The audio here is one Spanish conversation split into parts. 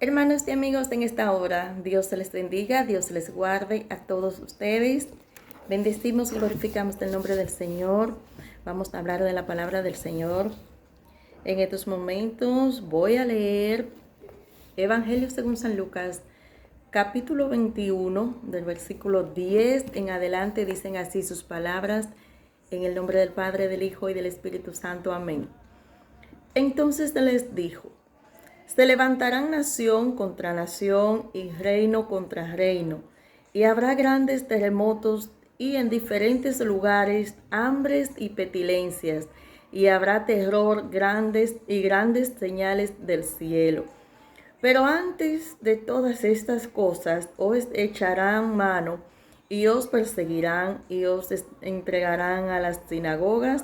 Hermanos y amigos, en esta hora, Dios se les bendiga, Dios les guarde a todos ustedes. Bendecimos y glorificamos el nombre del Señor. Vamos a hablar de la palabra del Señor. En estos momentos voy a leer Evangelio según San Lucas, capítulo 21, del versículo 10 en adelante. Dicen así sus palabras: en el nombre del Padre, del Hijo y del Espíritu Santo. Amén. Entonces les dijo: se levantarán nación contra nación y reino contra reino, y habrá grandes terremotos y en diferentes lugares hambres y pestilencias, y habrá terror grandes señales del cielo. Pero antes de todas estas cosas os echarán mano y os perseguirán y os entregarán a las sinagogas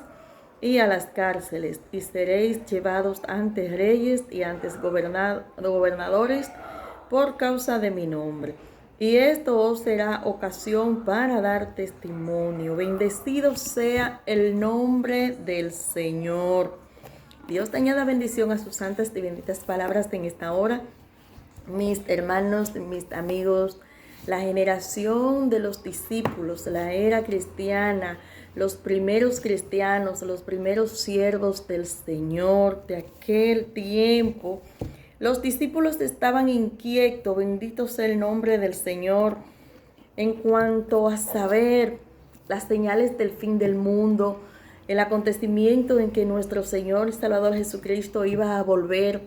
y a las cárceles, y seréis llevados ante reyes y ante gobernadores por causa de mi nombre. Y esto os será ocasión para dar testimonio. Bendecido sea el nombre del Señor. Dios te añada bendición a sus santas y benditas palabras en esta hora. Mis hermanos, mis amigos, la generación de los discípulos, la era cristiana, los primeros cristianos, los primeros siervos del Señor de aquel tiempo, los discípulos estaban inquietos, bendito sea el nombre del Señor, en cuanto a saber las señales del fin del mundo, el acontecimiento en que nuestro Señor y Salvador Jesucristo iba a volver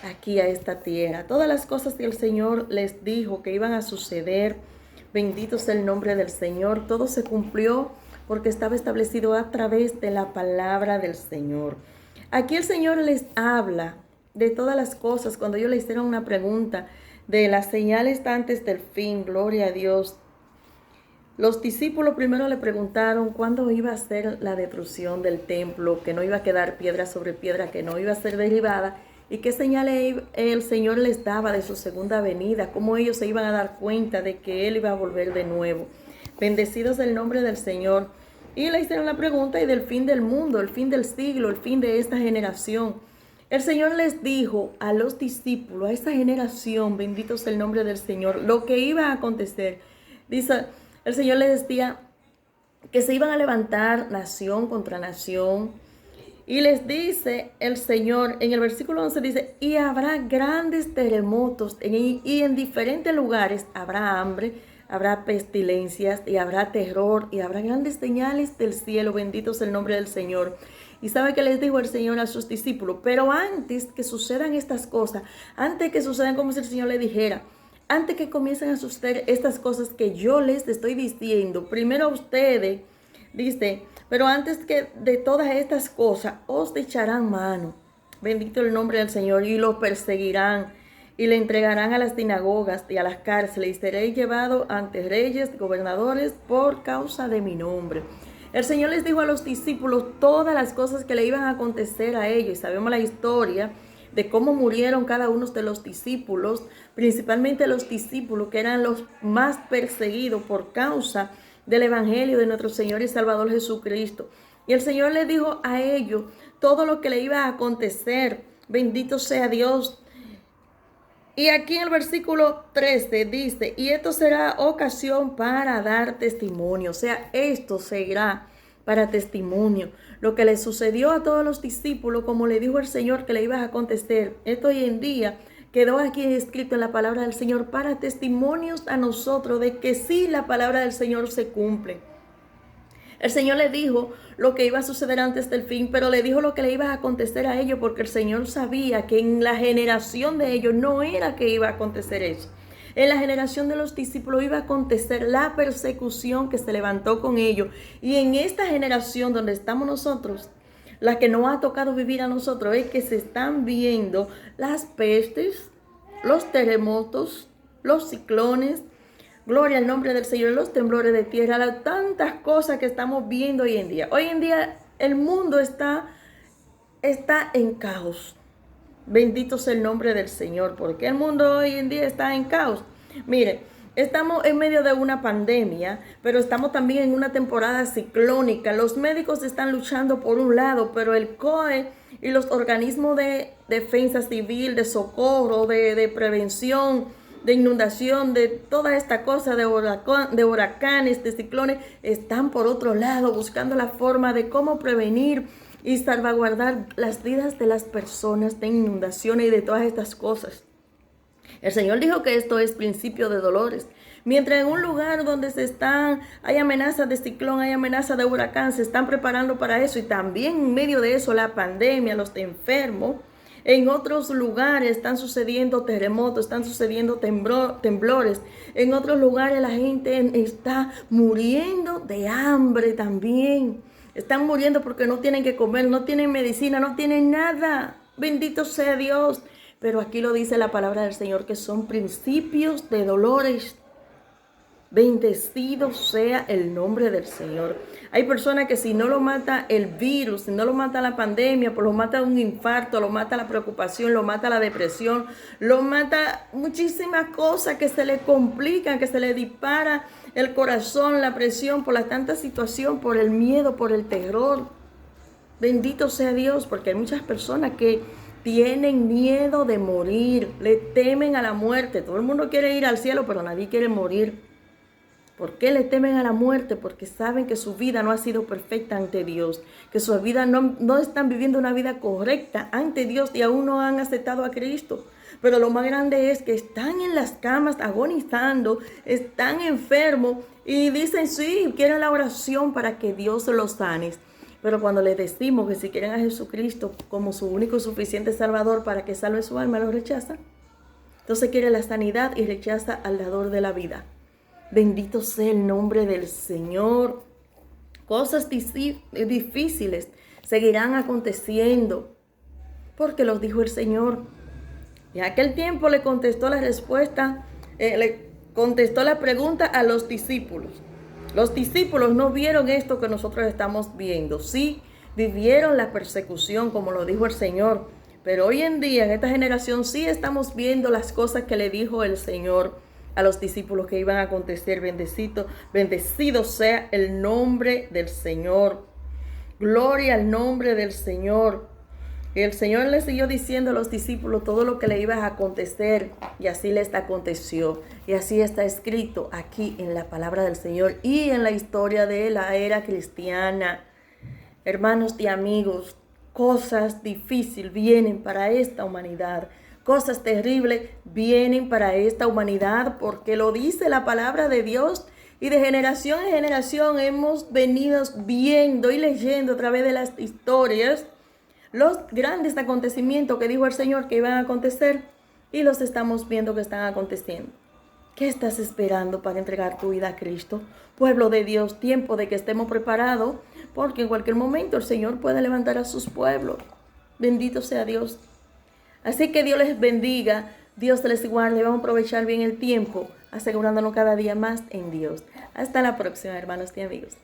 aquí a esta tierra. Todas las cosas que el Señor les dijo que iban a suceder, bendito sea el nombre del Señor, todo se cumplió porque estaba establecido a través de la palabra del Señor. Aquí el Señor les habla de todas las cosas. Cuando ellos le hicieron una pregunta de las señales antes del fin, gloria a Dios, los discípulos primero le preguntaron cuándo iba a ser la destrucción del templo, que no iba a quedar piedra sobre piedra, que no iba a ser derribada, y qué señales el Señor les daba de su segunda venida, cómo ellos se iban a dar cuenta de que Él iba a volver de nuevo. Bendecidos el nombre del Señor. Y le hicieron la pregunta y del fin del mundo, el fin del siglo, el fin de esta generación. El Señor les dijo a los discípulos, a esta generación, bendito sea el nombre del Señor, lo que iba a acontecer. Dice, el Señor les decía que se iban a levantar nación contra nación. Y les dice el Señor, en el versículo 11 dice, y habrá grandes terremotos y en diferentes lugares habrá hambre, habrá pestilencias y habrá terror y habrá grandes señales del cielo. Bendito sea el nombre del Señor. Y sabe que les dijo el Señor a sus discípulos, pero antes que sucedan estas cosas, antes que sucedan como si el Señor le dijera, antes que comiencen a suceder estas cosas que yo les estoy diciendo, primero a ustedes, dice, pero antes que de todas estas cosas, os echarán mano. Bendito el nombre del Señor, y los perseguirán, y le entregarán a las sinagogas y a las cárceles, y seréis llevados ante reyes, gobernadores, por causa de mi nombre. El Señor les dijo a los discípulos todas las cosas que le iban a acontecer a ellos. Y sabemos la historia de cómo murieron cada uno de los discípulos, principalmente los discípulos que eran los más perseguidos por causa del Evangelio de nuestro Señor y Salvador Jesucristo. Y el Señor les dijo a ellos todo lo que le iba a acontecer. Bendito sea Dios. Y aquí en el versículo 13 dice, y esto será ocasión para dar testimonio. O sea, esto será para testimonio. Lo que le sucedió a todos los discípulos, como le dijo el Señor que le iba a acontecer, esto hoy en día quedó aquí escrito en la palabra del Señor para testimonios a nosotros de que sí, la palabra del Señor se cumple. El Señor le dijo lo que iba a suceder antes del fin, pero le dijo lo que le iba a acontecer a ellos, porque el Señor sabía que en la generación de ellos no era que iba a acontecer eso. En la generación de los discípulos iba a acontecer la persecución que se levantó con ellos. Y en esta generación donde estamos nosotros, la que nos ha tocado vivir a nosotros, es que se están viendo las pestes, los terremotos, los ciclones, gloria al nombre del Señor, los temblores de tierra, tantas cosas que estamos viendo hoy en día. Hoy en día el mundo está en caos. Bendito sea el nombre del Señor, porque el mundo hoy en día está en caos. Mire, estamos en medio de una pandemia, pero estamos también en una temporada ciclónica. Los médicos están luchando por un lado, pero el COE y los organismos de defensa civil, de socorro, de prevención, de inundación, de toda esta cosa, de huracanes, de ciclones, están por otro lado buscando la forma de cómo prevenir y salvaguardar las vidas de las personas de inundaciones y de todas estas cosas. El Señor dijo que esto es principio de dolores. Mientras en un lugar donde hay amenaza de ciclón, hay amenaza de huracán, se están preparando para eso, y también en medio de eso la pandemia, los enfermos. En otros lugares están sucediendo terremotos, están sucediendo temblores. En otros lugares la gente está muriendo de hambre también. Están muriendo porque no tienen que comer, no tienen medicina, no tienen nada. Bendito sea Dios. Pero aquí lo dice la palabra del Señor, que son principios de dolores. Bendecido sea el nombre del Señor. Hay personas que si no lo mata el virus, si no lo mata la pandemia, pues lo mata un infarto, lo mata la preocupación, lo mata la depresión, lo mata muchísimas cosas que se le complican, que se le dispara el corazón, la presión por la tanta situación, por el miedo, por el terror. Bendito sea Dios, porque hay muchas personas que tienen miedo de morir, le temen a la muerte. Todo el mundo quiere ir al cielo, pero nadie quiere morir. ¿Por qué le temen a la muerte? Porque saben que su vida no ha sido perfecta ante Dios, que su vida no están viviendo una vida correcta ante Dios y aún no han aceptado a Cristo. Pero lo más grande es que están en las camas agonizando, están enfermos y dicen sí, quieren la oración para que Dios los sane. Pero cuando les decimos que si quieren a Jesucristo como su único y suficiente Salvador para que salve su alma, lo rechazan. Entonces quiere la sanidad y rechaza al dador de la vida. Bendito sea el nombre del Señor. Cosas difíciles seguirán aconteciendo porque los dijo el Señor. Y en aquel tiempo le contestó la pregunta a los discípulos. Los discípulos no vieron esto que nosotros estamos viendo. Sí, vivieron la persecución como lo dijo el Señor. Pero hoy en día, en esta generación, sí estamos viendo las cosas que le dijo el Señor a los discípulos que iban a acontecer. Bendecido sea el nombre del Señor. Gloria al nombre del Señor. Y el Señor le siguió diciendo a los discípulos todo lo que le iba a acontecer. Y así les aconteció. Y así está escrito aquí en la palabra del Señor y en la historia de la era cristiana. Hermanos y amigos, cosas difíciles vienen para esta humanidad. Cosas terribles vienen para esta humanidad porque lo dice la palabra de Dios. Y de generación en generación hemos venido viendo y leyendo a través de las historias los grandes acontecimientos que dijo el Señor que iban a acontecer y los estamos viendo que están aconteciendo. ¿Qué estás esperando para entregar tu vida a Cristo? Pueblo de Dios, tiempo de que estemos preparados porque en cualquier momento el Señor puede levantar a sus pueblos. Bendito sea Dios. Así que Dios les bendiga, Dios les guarde. Vamos a aprovechar bien el tiempo, asegurándonos cada día más en Dios. Hasta la próxima, hermanos y amigos.